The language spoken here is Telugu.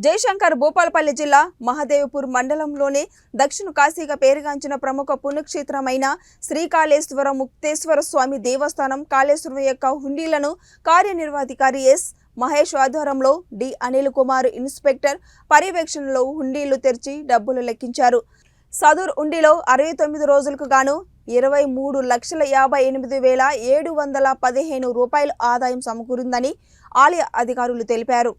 జయశంకర్ భూపాలపల్లి జిల్లా మహదేవ్పూర్ మండలంలోని దక్షిణ కాశీగా పేరుగాంచిన ప్రముఖ పుణ్యక్షేత్రమైన శ్రీకాళేశ్వర ముక్తేశ్వర స్వామి దేవస్థానం కాళేశ్వరం యొక్క హుండీలను కార్యనిర్వాహకారి ఎస్ మహేష్ ఆధ్వర్యంలో డి అనిల్ కుమార్ ఇన్స్పెక్టర్ పర్యవేక్షణలో హుండీలు తెరిచి డబ్బులు లెక్కించారు. సదూర్ హుండీలో 69 రోజులకు గాను 23,58,715 రూపాయలు ఆదాయం సమకూరిందని ఆలయ అధికారులు తెలిపారు.